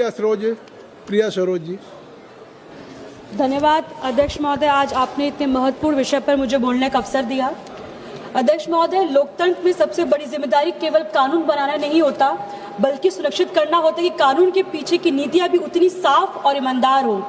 प्रिया सरोज जी। धन्यवाद अध्यक्ष महोदय, आज आपने इतने महत्वपूर्ण विषय पर मुझे बोलने का अवसर दिया। अध्यक्ष महोदय, लोकतंत्र में सबसे बड़ी जिम्मेदारी केवल कानून बनाना नहीं होता, बल्कि सुनिश्चित करना होता है कि कानून के पीछे की नीतियां भी उतनी साफ और ईमानदार हो।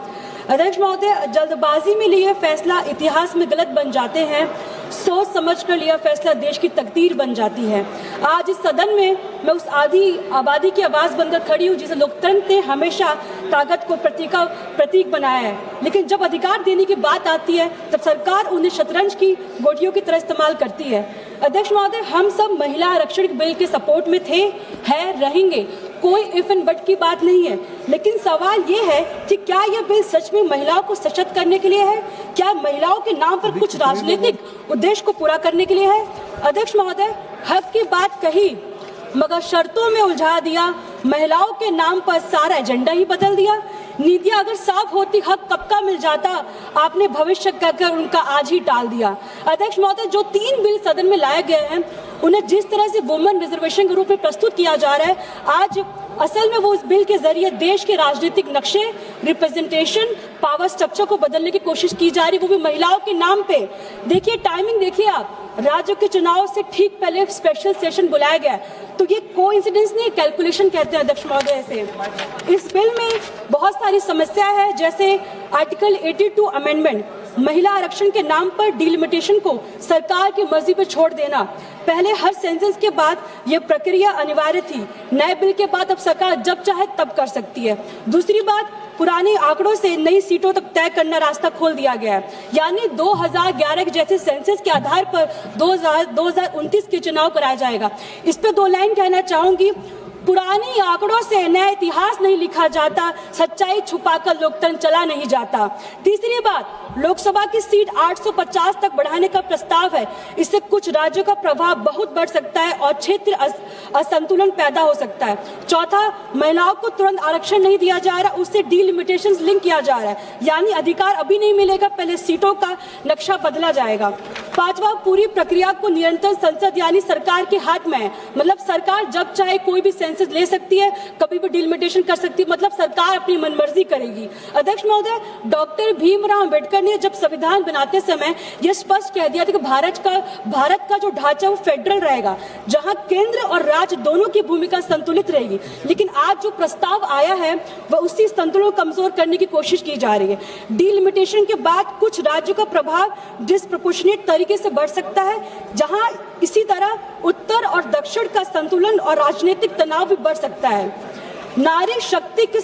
अध्यक्ष महोदय, जल्दबाजी में लिए फैसला इतिहास में गलत बन जाते हैं, सोच समझ कर लिया फैसला देश की तकदीर बन जाती है। आज इस सदन में मैं उस आधी आबादी की आवाज बनकर खड़ी हूँ जिसे लोकतंत्र ने हमेशा ताकत को प्रतीक बनाया है, लेकिन जब अधिकार देने की बात आती है तब सरकार उन्हें शतरंज की गोटियों की तरह इस्तेमाल करती है। अध्यक्ष महोदय, हम सब महिला आरक्षण बिल के सपोर्ट में थे, हैं, रहेंगे, कोई इफ एंड बट की बात नहीं है, लेकिन सवाल ये है कि क्या यह बिल सच में महिलाओं को सशक्त करने के लिए है? क्या महिलाओं के नाम पर कुछ राजनीतिक उद्देश्य को पूरा करने के लिए है? अध्यक्ष महोदय, हक की बात कही मगर शर्तों में उलझा दिया, महिलाओं के नाम पर सारा एजेंडा ही बदल दिया। नीतियां अगर साफ होती हक कब का मिल जाता, आपने भविष्य कहकर उनका आज ही टाल दिया। अध्यक्ष महोदय, जो 3 बिल सदन में लाए गए हैं उन्हें जिस तरह से वुमेन रिजर्वेशन के रूप में प्रस्तुत किया जा रहा है, आज असल में वो इस बिल के जरिए देश के राजनीतिक नक्शे, रिप्रेजेंटेशन, पावर स्ट्रक्चर को बदलने की कोशिश की जा रही, वो भी महिलाओं के नाम पे। देखिए टाइमिंग, देखिए आप, राज्य के चुनाव से ठीक पहले स्पेशल सेशन बुलाया गया, तो ये कोइंसिडेंस नहीं, कैलकुलेशन कहते हैं अध्यक्ष महोदय से। इस बिल में बहुत सारी समस्या है, जैसे आर्टिकल 82 अमेंडमेंट, महिला आरक्षण के नाम पर डिलिमिटेशन को सरकार की मर्जी पर छोड़ देना। पहले हर सेंसस के बाद यह प्रक्रिया अनिवार्य थी, नए बिल के बाद अब सरकार जब चाहे तब कर सकती है। दूसरी बात, पुराने आंकड़ों से नई सीटों तक तय करना रास्ता खोल दिया गया है, यानी 2011 के जैसे सेंसस के आधार पर 2029 के चुनाव कराया जाएगा। इस पे 2 लाइन कहना चाहूंगी। पुरानी आंकड़ों से नया इतिहास नहीं लिखा जाता, सच्चाई छुपाकर लोकतंत्र चला नहीं जाता। तीसरी बात, लोकसभा की सीट 850 तक बढ़ाने का प्रस्ताव है, इससे कुछ राज्यों का प्रभाव बहुत बढ़ सकता है और क्षेत्र असंतुलन पैदा हो सकता है। चौथा, महिलाओं को तुरंत आरक्षण नहीं दिया जा रहा, उससे डीलिमिटेशन लिंक किया जा रहा है, यानी अधिकार अभी नहीं मिलेगा, पहले सीटों का नक्शा बदला जाएगा। पांचवा, पूरी प्रक्रिया को निरंतर संसद यानी सरकार के हाथ में है, मतलब सरकार जब चाहे कोई भी सेंसस ले सकती है, कभी भी डिलिमिटेशन कर सकती है, मतलब सरकार अपनी मनमर्जी करेगी। अध्यक्ष महोदय, डॉक्टर भीमराव अंबेडकर ने जब संविधान बनाते समय यह स्पष्ट कह दिया था कि भारत का जो ढांचा वो फेडरल रहेगा, जहां केंद्र और राज्य दोनों की भूमिका संतुलित रहेगी, लेकिन आज जो प्रस्ताव आया है वह उसी संतुलन को कमजोर करने की कोशिश की जा रही है। डिलिमिटेशन के बाद कुछ राज्यों का प्रभाव डिस्प्रोपोर्शनेट तरीके से बढ़ सकता है, जहां इसी तरह उत्तर और दक्षिण का संतुलन और राजनीतिक तनाव भी बढ़ सकता है। नारी शक्ति किस